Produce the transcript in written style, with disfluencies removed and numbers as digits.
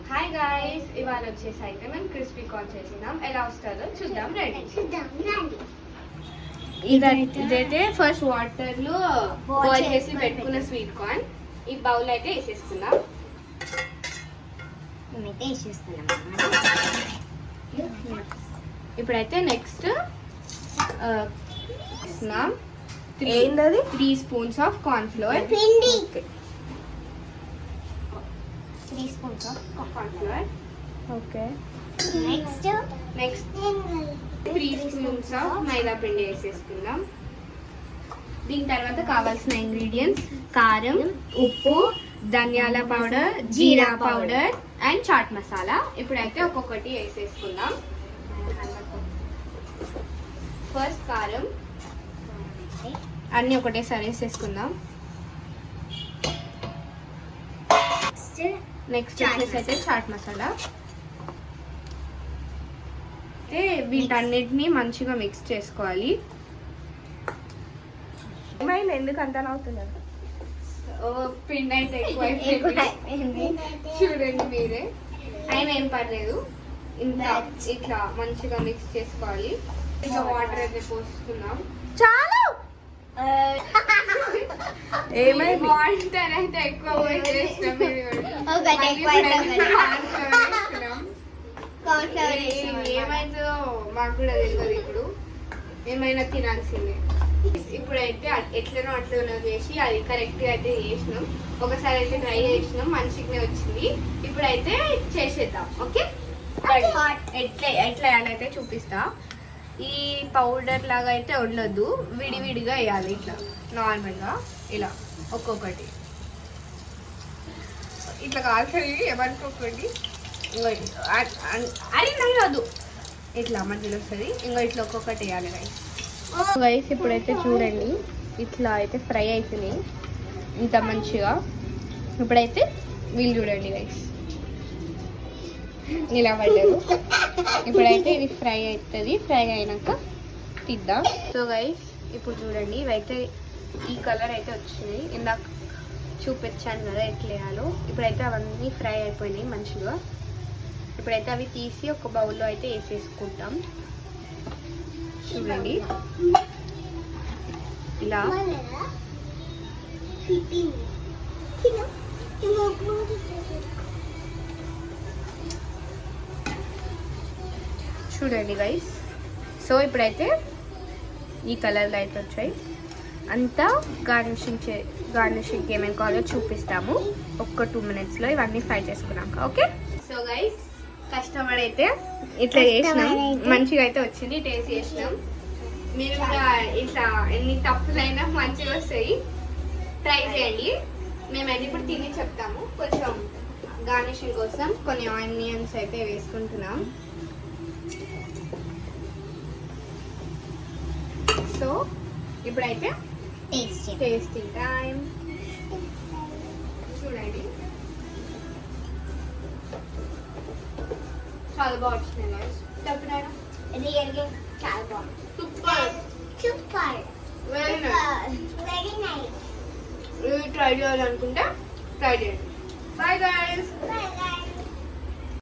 Hi guys, ఇవాళ వచ్చేసి అయితే మేము క్రిస్పీ కార్న్ చేసినాం. ఎలా వస్తుందో చూద్దాం. రెడీ. ఇదైతే ఫస్ట్ వాటర్ లో బాయిల్ చేసి పెట్టుకున్న స్వీట్ కార్న్ ఈ బౌల్ అయితే వేసేసుకున్నాం. ఇప్పుడైతే next 3 spoons of corn flour. 3 spoons of corn flour. Okay. Next 3 spoons of మైదా పిండి వేసేసుకుందాం. దీని తర్వాత కావాల్సిన ఇంగ్రీడియంట్స్ కారం, ఉప్పు, ధనియాల పౌడర్, జీరా పౌడర్ అండ్ చాట్ మసాలా. ఇప్పుడైతే ఒక్కొక్కటి వేసేసుకుందాం. ఫస్ట్ కారం అన్నీ ఒకటేసారి వేసేసుకుందాం. నెక్స్ట్ అయితే చాట్ మసాలా. అయితే వీటన్నిటిని మంచిగా మిక్స్ చేసుకోవాలి. ఎందుకు అంత అవుతున్నారు? పిండి అయితే ఎక్కువైపోయింది చూడండి మీరే. అయినా ఏం పర్లేదు, ఇట్లా మంచిగా మిక్స్ చేసుకోవాలి. ఇంకా వాటర్ అయితే పోసుకున్నాం. చాలు. ఏమైంది? వాటర్ అయితే ఎక్కువ పోసేసినాం. ఏమైందో మాకు కూడా తెలియదు. ఇప్పుడు ఏమైనా తినాల్సిందే. ఇప్పుడైతే ఎట్లనో అట్లనో చేసి అది కరెక్ట్ గా అయితే చేసినాం. ఒకసారి అయితే ట్రై చేసినాం, మంచిగానే వచ్చింది. ఇప్పుడైతే చేసేద్దాం. ఓకే, ఎట్లా అయితే చూపిస్తా. ఈ పౌడర్ లాగా అయితే ఉండొద్దు, విడివిడిగా వేయాలి. ఇట్లా నార్మల్గా ఇలా ఒక్కొక్కటి ఇట్లా కాల్చండి. ఎవరికొకటి అది నయ్యదు, ఇట్లా మధ్యలో వస్తుంది. ఇంకా ఇట్లా ఒక్కొక్కటి వేయాలి గైస్. ఇప్పుడైతే చూడండి, ఇట్లా అయితే ఫ్రై అవుతుంది ఇంత మంచిగా. ఇప్పుడైతే వీళ్ళు చూడండి గైస్, ఇలా పడ్డారు. ఇప్పుడైతే ఇది ఫ్రై అవుతుంది. ఫ్రై అయినాక తిద్దాం. సో గైస్ ఇప్పుడు చూడండి, ఇవైతే ఈ కలర్ అయితే వచ్చినాయి. ఇందాక చూపించాను కదా ఎట్లా వేయాలో. ఇప్పుడైతే అవన్నీ ఫ్రై అయిపోయినాయి మంచిగా. ఇప్పుడైతే అవి తీసి ఒక బౌల్లో అయితే వేసేసుకుంటాం. చూడండి ఇలా. చూడండి గైస్. సో ఇప్పుడైతే ఈ కలర్లో అయితే వచ్చాయి. అంతా గార్నిషింగ్ ఏమేమి కావాలో చూపిస్తాము ఒక్క 2 minutesలో. ఇవన్నీ ఫ్రై చేసుకున్నాక. ఓకే. సో గైస్ కస్టమర్ అయితే ఇట్లా చేసినాం, మంచిగా అయితే వచ్చింది. టేస్ట్ చేసినాం. మీరు కూడా ఇట్లా ఎన్ని తప్పులైనా మంచిగా వస్తాయి, ట్రై చేయండి. మేమైతే ఇప్పుడు తిని చెప్తాము. కొంచెం గార్నిషింగ్ కోసం కొన్ని ఆనియన్స్ అయితే వేసుకుంటున్నాం. సో ఇప్పుడైతే టేస్టింగ్ టైం. చూడండి చాలా బాగా వచ్చినాయి. చెప్పినాను చాలా బాగుంది. Super very nice. ట్రై చేయాలనుకుంటే ట్రై చేయండి. Bye guys.